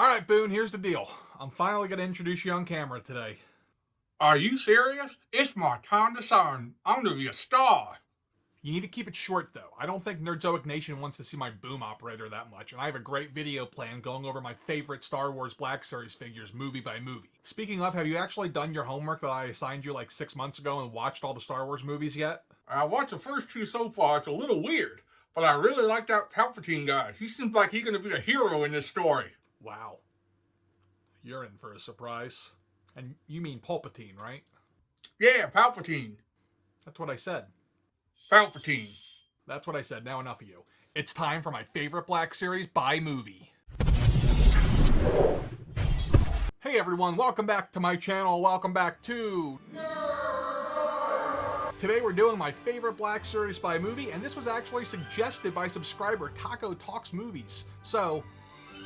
Alright, Boone, here's the deal. I'm finally going to introduce you on camera today. Are you serious? It's my time to shine. I'm gonna be a star. You need to keep it short, though. I don't think Nerdzoic Nation wants to see my boom operator that much, and I have a great video plan going over my favorite Star Wars Black Series figures movie by movie. Speaking of, have you actually done your homework that I assigned you like 6 months ago and watched all the Star Wars movies yet? I watched the first two so far. It's a little weird, but I really like that Palpatine guy. He seems like he's gonna be the hero in this story. Wow. You're in for a surprise. And you mean Palpatine, right? Yeah, Palpatine. That's what I said. Palpatine. That's what I said. Now enough of you. It's time for my favorite Black Series by movie. Hey everyone, welcome back to my channel. Welcome back to Nerdzoic. Today we're doing my favorite Black Series by movie, and this was actually suggested by subscriber Taco Talks Movies. So,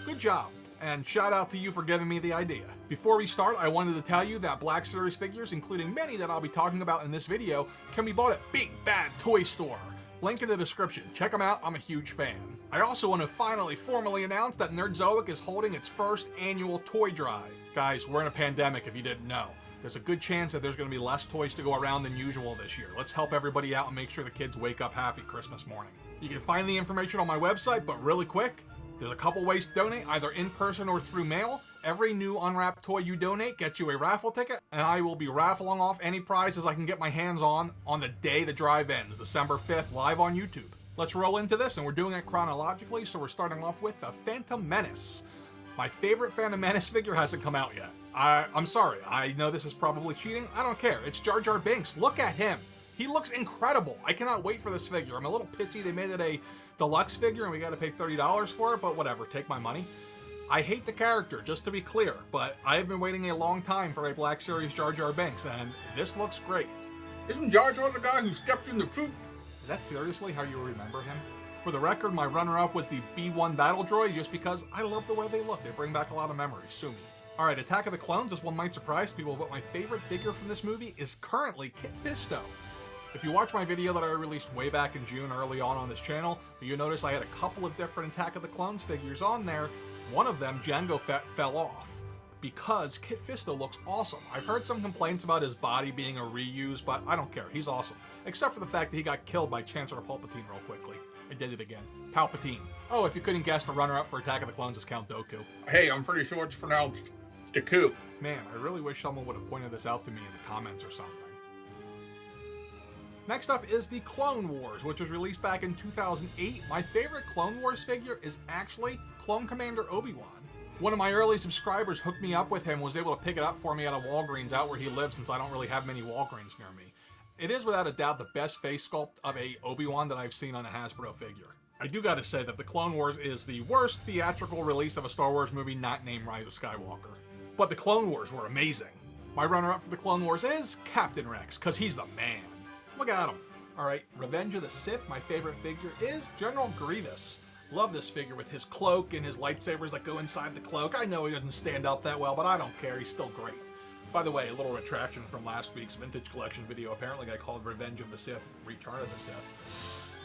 good job. And shout out to you for giving me the idea. Before we start, I wanted to tell you that Black Series figures, including many that I'll be talking about in this video, can be bought at Big Bad Toy Store. Link in the description. Check them out. I'm a huge fan. I also want to finally formally announce that Nerdzoic is holding its first annual toy drive. Guys, we're in a pandemic if you didn't know. There's a good chance that there's going to be less toys to go around than usual this year. Let's help everybody out and make sure the kids wake up happy Christmas morning. You can find the information on my website, but really quick, there's a couple ways to donate, either in person or through mail. Every new unwrapped toy you donate gets you a raffle ticket, and I will be raffling off any prizes I can get my hands on the day the drive ends, December 5th, live on YouTube. Let's roll into this, and we're doing it chronologically, so we're starting off with the Phantom Menace. My favorite Phantom Menace figure hasn't come out yet. I'm sorry, I know this is probably cheating. I don't care. It's Jar Jar Binks. Look at him. He looks incredible. I cannot wait for this figure. I'm a little pissy they made it a deluxe figure and we gotta pay $30 for it, but whatever, take my money. I hate the character, just to be clear, but I have been waiting a long time for a Black Series Jar Jar Binks, and this looks great. Isn't Jar Jar the guy who stepped in the poop? Is that seriously how you remember him? For the record, my runner-up was the B1 Battle Droid, just because I love the way they look. They bring back a lot of memories, sue me. Alright, Attack of the Clones, this one might surprise people, but my favorite figure from this movie is currently Kit Fisto. If you watch my video that I released way back in June early on this channel, you notice I had a couple of different Attack of the Clones figures on there. One of them, Jango Fett, fell off because Kit Fisto looks awesome. I've heard some complaints about his body being a reuse, but I don't care. He's awesome. Except for the fact that he got killed by Chancellor Palpatine real quickly. I did it again. Palpatine. Oh, if you couldn't guess, the runner-up for Attack of the Clones is Count Dooku. Hey, I'm pretty sure it's pronounced Dooku. Man, I really wish someone would have pointed this out to me in the comments or something. Next up is the Clone Wars, which was released back in 2008. My favorite Clone Wars figure is actually Clone Commander Obi-Wan. One of my early subscribers hooked me up with him, was able to pick it up for me at a Walgreens out where he lives, since I don't really have many Walgreens near me. It is without a doubt the best face sculpt of a Obi-Wan that I've seen on a Hasbro figure. I do gotta say that the Clone Wars is the worst theatrical release of a Star Wars movie not named Rise of Skywalker. But the Clone Wars were amazing. My runner-up for the Clone Wars is Captain Rex, cause he's the man. Look at him. Alright, Revenge of the Sith, my favorite figure is General Grievous. Love this figure with his cloak and his lightsabers that go inside the cloak. I know he doesn't stand up that well, but I don't care. He's still great. By the way, a little retraction from last week's vintage collection video. Apparently I called Revenge of the Sith Return of the Sith.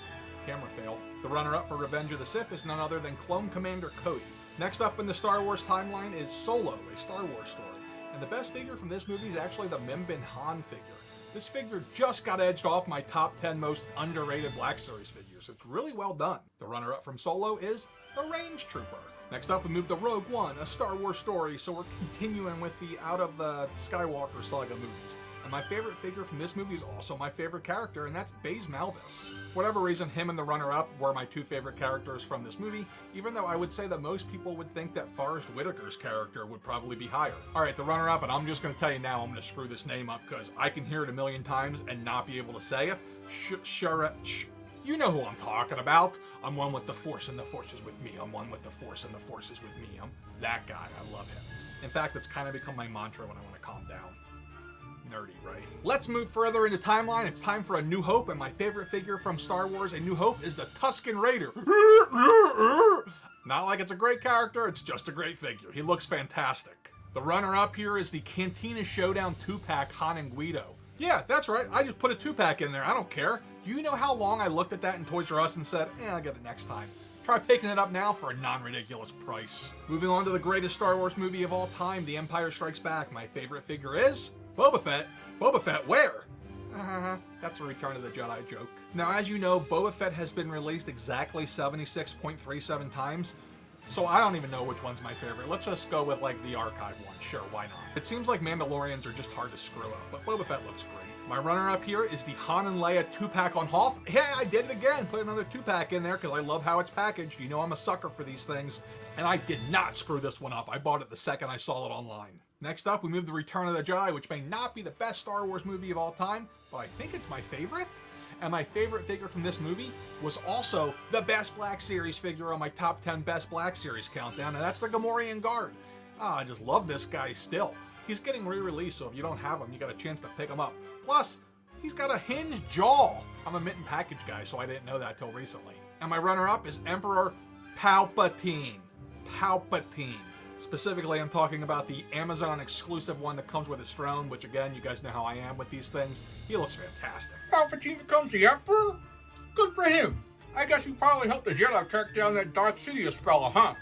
Camera fail. The runner-up for Revenge of the Sith is none other than Clone Commander Cody. Next up in the Star Wars timeline is Solo, a Star Wars story. And the best figure from this movie is actually the Mim Bin Han figure. This figure just got edged off my top 10 most underrated Black Series figures. It's really well done. The runner-up from Solo is the Range Trooper. Next up, we move to Rogue One, a Star Wars story, so we're continuing with the out of the Skywalker saga movies. And my favorite figure from this movie is also my favorite character, and that's Baze Malbus. For whatever reason, him and the runner-up were my two favorite characters from this movie, even though I would say that most people would think that Forrest Whitaker's character would probably be higher. Alright, the runner-up, and I'm just going to tell you now, I'm going to screw this name up, because I can hear it a million times and not be able to say it. You know who I'm talking about. I'm one with the Force and the Force is with me. I'm one with the Force and the Force is with me. I'm that guy. I love him. In fact, it's kind of become my mantra when I want to calm down. Nerdy, right? Let's move further into timeline. It's time for A New Hope, and my favorite figure from Star Wars A New Hope is the Tusken Raider. Not like it's a great character, it's just a great figure. He looks fantastic. The runner-up here is the Cantina Showdown 2-pack Han and Guido. Yeah, that's right. I just put a 2-pack in there. I don't care. Do you know how long I looked at that in Toys R Us and said, I'll get it next time? Try picking it up now for a non-ridiculous price. Moving on to the greatest Star Wars movie of all time, The Empire Strikes Back. My favorite figure is Boba Fett. Boba Fett where? That's a Return of the Jedi joke. Now, as you know, Boba Fett has been released exactly 76.37 times, so I don't even know which one's my favorite. Let's just go with, like, the archive one. Sure, why not? It seems like Mandalorians are just hard to screw up, but Boba Fett looks great. My runner-up here is the Han and Leia 2-pack on Hoth. Yeah, I did it again. Put another 2-pack in there because I love how it's packaged. You know I'm a sucker for these things. And I did not screw this one up. I bought it the second I saw it online. Next up, we move to Return of the Jedi, which may not be the best Star Wars movie of all time, but I think it's my favorite. And my favorite figure from this movie was also the best Black Series figure on my top 10 best Black Series countdown, and that's the Gamorrean Guard. I just love this guy still. He's getting re-released, so if you don't have him, you got a chance to pick him up. Plus, he's got a hinged jaw. I'm a mint and package guy, so I didn't know that till recently. And my runner-up is Emperor Palpatine. Palpatine. Specifically, I'm talking about the Amazon exclusive one that comes with his throne, which again, you guys know how I am with these things. He looks fantastic. Palpatine becomes the Emperor? Good for him. I guess he probably helped the Jedi track down that Darth Sidious fella, huh?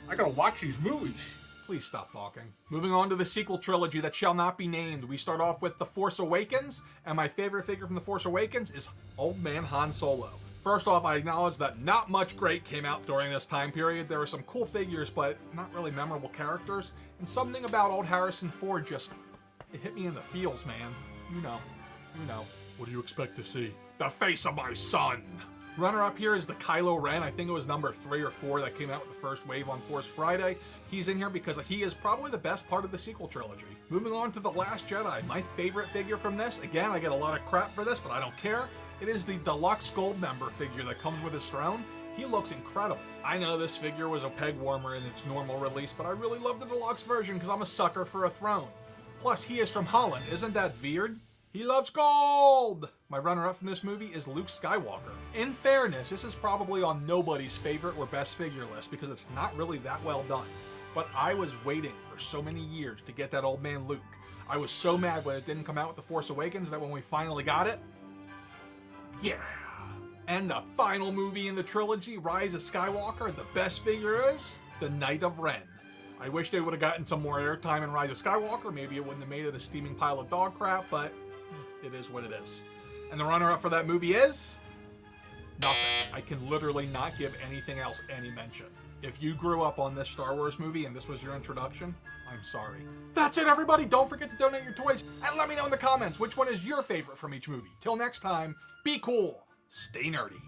I gotta watch these movies. Please stop talking. Moving on to the sequel trilogy that shall not be named. We start off with The Force Awakens, and my favorite figure from The Force Awakens is Old Man Han Solo. First off, I acknowledge that not much great came out during this time period. There were some cool figures, but not really memorable characters. And something about old Harrison Ford just, it hit me in the feels, man. You know. What do you expect to see? The face of my son! Runner-up here is the Kylo Ren. I think it was number 3 or 4 that came out with the first wave on Force Friday. He's in here because he is probably the best part of the sequel trilogy. Moving on to The Last Jedi. My favorite figure from this, again, I get a lot of crap for this, but I don't care. It is the deluxe gold member figure that comes with his throne. He looks incredible. I know this figure was a peg warmer in its normal release, but I really love the deluxe version because I'm a sucker for a throne. Plus, he is from Holland. Isn't that weird? He loves gold! My runner-up from this movie is Luke Skywalker. In fairness, this is probably on nobody's favorite or best figure list because it's not really that well done. But I was waiting for so many years to get that old man Luke. I was so mad when it didn't come out with The Force Awakens that when we finally got it, yeah! And the final movie in the trilogy, Rise of Skywalker, the best figure is the Knight of Ren. I wish they would have gotten some more airtime in Rise of Skywalker. Maybe it wouldn't have made it a steaming pile of dog crap, but it is what it is. And the runner-up for that movie is nothing. I can literally not give anything else any mention. If you grew up on this Star Wars movie and this was your introduction, I'm sorry. That's it, everybody. Don't forget to donate your toys and let me know in the comments which one is your favorite from each movie. Till next time, be cool, stay nerdy.